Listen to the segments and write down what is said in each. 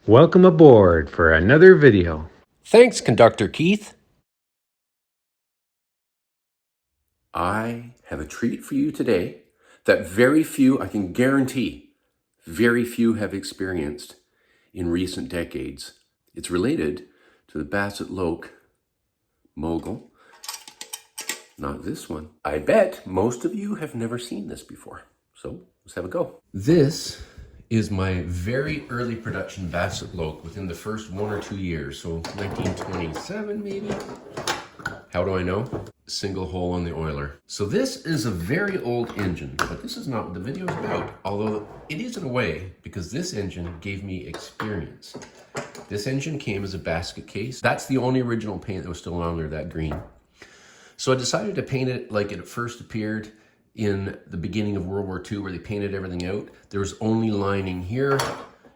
Welcome aboard for another video. Thanks, Conductor Keith. I have a treat for you today that very few, I can guarantee, very few have experienced in recent decades. It's related to the Bassett-Lowke Mogul. Not this one. I bet most of you have never seen this before. So let's have a go. This is my very early production Bassett-Lowke within the first 1 or 2 years. So 1927 maybe. How do I know? Single hole on the oiler. So this is a very old engine, but this is not what the video is about. Although it is in a way, because this engine gave me experience. This engine came as a basket case. That's the only original paint that was still on there, that green. So I decided to paint it like it first appeared in the beginning of World War II, where they painted everything out. There was only lining here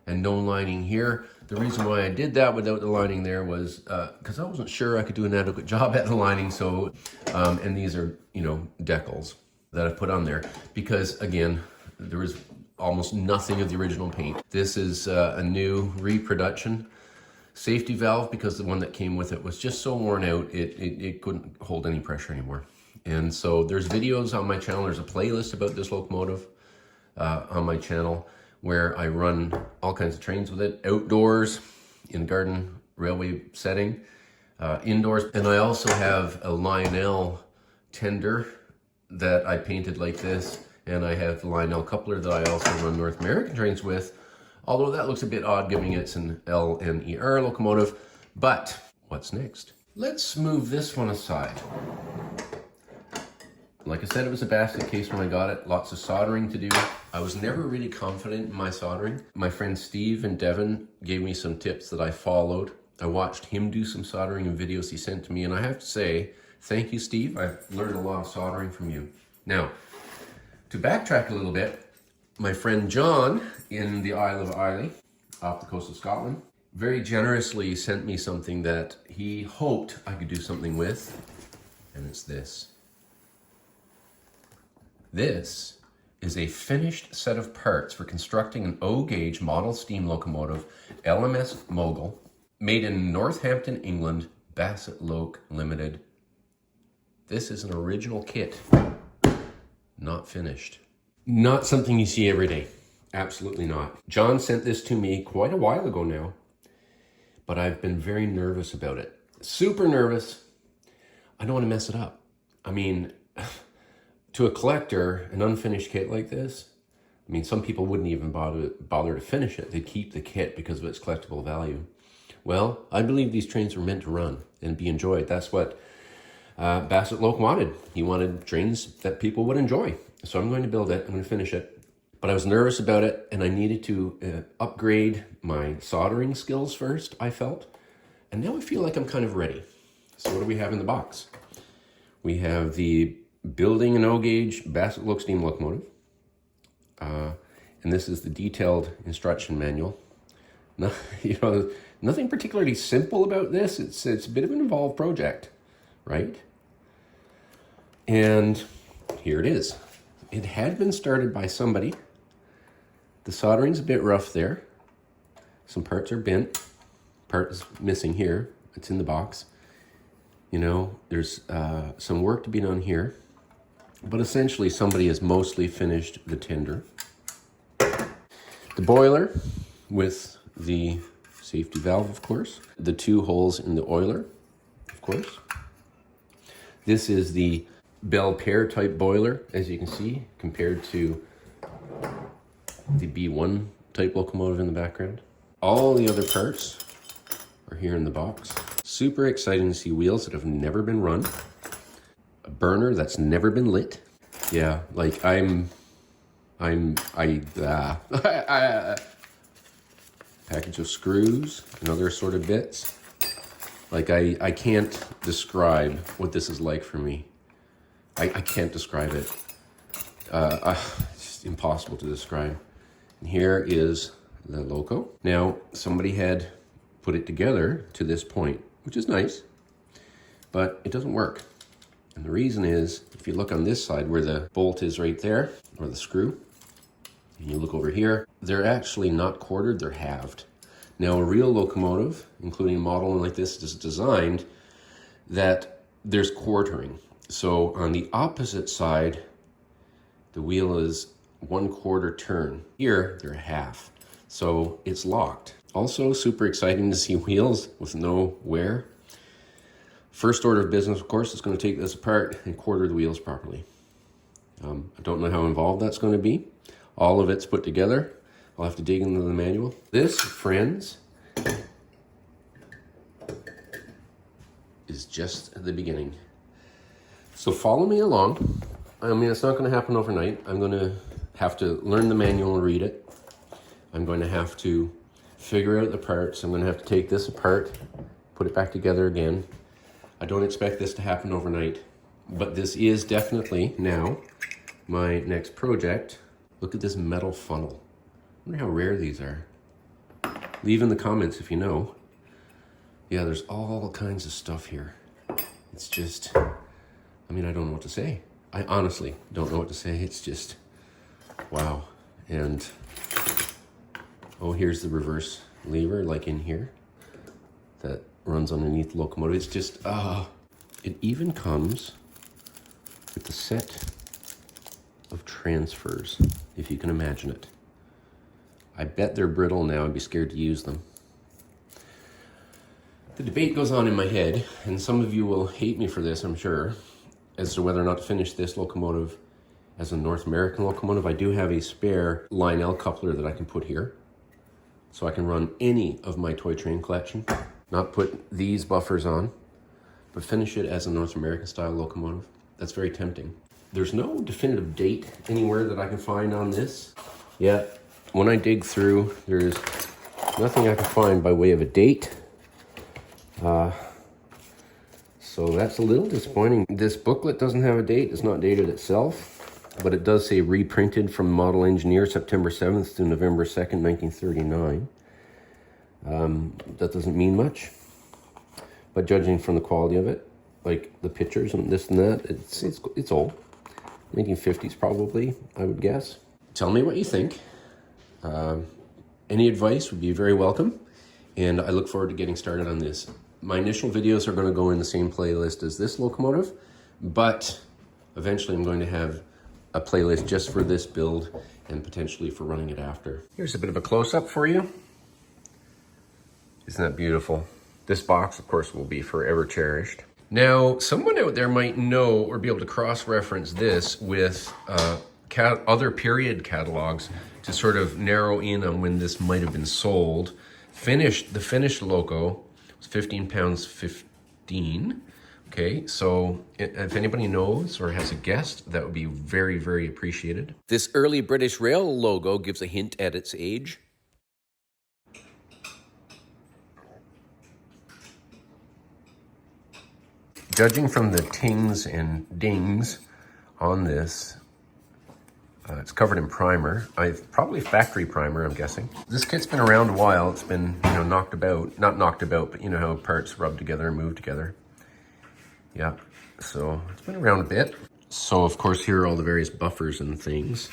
and no lining here. The reason why I did that without the lining there was because I wasn't sure I could do an adequate job at the lining. So, and these are, decals that I put on there because, again, there was almost nothing of the original paint. This is a new reproduction safety valve because the one that came with it was just so worn out, it couldn't hold any pressure anymore. And so there's videos on my channel. There's a playlist about this locomotive on my channel where I run all kinds of trains with it, outdoors, in garden railway setting, indoors. And I also have a Lionel tender that I painted like this. And I have the Lionel coupler that I also run North American trains with. Although that looks a bit odd, given it's an LNER locomotive. But what's next? Let's move this one aside. Like I said, it was a basket case when I got it. Lots of soldering to do. I was never really confident in my soldering. My friends Steve and Devin gave me some tips that I followed. I watched him do some soldering in videos he sent to me. And I have to say, thank you, Steve. I've learned a lot of soldering from you. Now, to backtrack a little bit, my friend John in the Isle of Islay, off the coast of Scotland, very generously sent me something that he hoped I could do something with, and it's this. This is a finished set of parts for constructing an O-gauge model steam locomotive, LMS Mogul, made in Northampton, England, Bassett-Lowke Limited. This is an original kit, not finished. Not something you see every day. Absolutely not. John sent this to me quite a while ago now, but I've been very nervous about it. Super nervous. I don't want to mess it up. I mean, to a collector, an unfinished kit like this, some people wouldn't even bother to finish it. They'd keep the kit because of its collectible value. Well, I believe these trains were meant to run and be enjoyed. That's what Bassett-Lowke wanted. He wanted trains that people would enjoy. So I'm going to build it, I'm going to finish it. But I was nervous about it and I needed to upgrade my soldering skills first, I felt. And now I feel like I'm kind of ready. So what do we have in the box? We have the building an O-gauge Bassett-Lowke steam locomotive. And this is the detailed instruction manual. No, nothing particularly simple about this. It's a bit of an involved project, right? And here it is. It had been started by somebody. The soldering's a bit rough there. Some parts are bent. Part is missing here. It's in the box. There's some work to be done here. But essentially, somebody has mostly finished the tender. The boiler with the safety valve, of course. The 2 holes in the oiler, of course. This is the Bel-Paire type boiler, as you can see, compared to the B1 type locomotive in the background. All the other parts are here in the box. Super exciting to see wheels that have never been run. A burner that's never been lit. Yeah, like package of screws and other sort of bits. Like I can't describe what this is like for me. I can't describe it. It's just impossible to describe. And here is the loco. Now, somebody had put it together to this point, which is nice, but it doesn't work. And the reason is, if you look on this side where the bolt is right there, or the screw, and you look over here, they're actually not quartered, they're halved. Now, a real locomotive, including a model like this, is designed that there's quartering. So on the opposite side, the wheel is 1/4 turn. Here, they're half. So it's locked. Also, super exciting to see wheels with no wear. First order of business, of course, is going to take this apart and quarter the wheels properly. I don't know how involved that's going to be. All of it's put together. I'll have to dig into the manual. This, friends, is just the beginning. So follow me along. I mean, it's not going to happen overnight. I'm going to have to learn the manual and read it. I'm going to have to figure out the parts. I'm going to have to take this apart, put it back together again. I don't expect this to happen overnight, but this is definitely now my next project. Look at this metal funnel. I wonder how rare these are. Leave in the comments if you know. Yeah, there's all kinds of stuff here. It's just, I mean, I don't know what to say. I honestly don't know what to say. It's just, wow. And, oh, here's the reverse lever, like in here, that runs underneath the locomotive. It's just, it even comes with the set of transfers, if you can imagine it. I bet they're brittle now. I'd be scared to use them. The debate goes on in my head, and some of you will hate me for this, I'm sure, as to whether or not to finish this locomotive as a North American locomotive. I do have a spare Lionel coupler that I can put here, so I can run any of my toy train collection, not put these buffers on, but finish it as a North American style locomotive. That's very tempting. There's no definitive date anywhere that I can find on this. Yet, when I dig through, there's nothing I can find by way of a date. So that's a little disappointing. This booklet doesn't have a date. It's not dated itself, but it does say reprinted from Model Engineer, September 7th to November 2nd, 1939. That doesn't mean much, but judging from the quality of it, like the pictures and this and that, it's old. 1950s probably, I would guess. Tell me what you think. Any advice would be very welcome, and I look forward to getting started on this. My initial videos are going to go in the same playlist as this locomotive, but eventually I'm going to have a playlist just for this build and potentially for running it after. Here's a bit of a close-up for you. Isn't that beautiful? This box, of course, will be forever cherished. Now, someone out there might know or be able to cross-reference this with other period catalogs to sort of narrow in on when this might have been sold. The finished loco was £15.15. Okay, so if anybody knows or has a guess, that would be very, very appreciated. This early British Rail logo gives a hint at its age. Judging from the tings and dings on this, it's covered in primer. Probably factory primer, I'm guessing. This kit's been around a while. It's been, knocked about. Not knocked about, but you know how parts rub together and move together. Yeah, so it's been around a bit. So, of course, here are all the various buffers and things.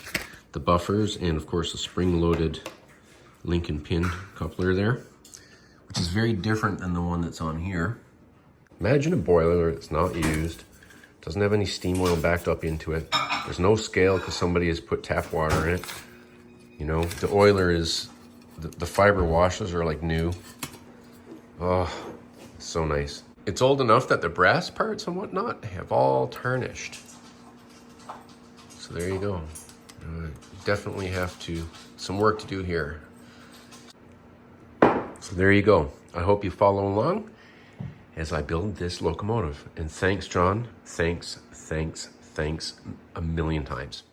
The buffers and, of course, the spring-loaded link and pin coupler there, which is very different than the one that's on here. Imagine a boiler that's not used, doesn't have any steam oil backed up into it. There's no scale because somebody has put tap water in it. The oiler is, the fiber washes are like new. Oh, so nice. It's old enough that the brass parts and whatnot have all tarnished. So there you go. Definitely have some work to do here. So there you go. I hope you follow along as I build this locomotive. And thanks, John. Thanks a million times.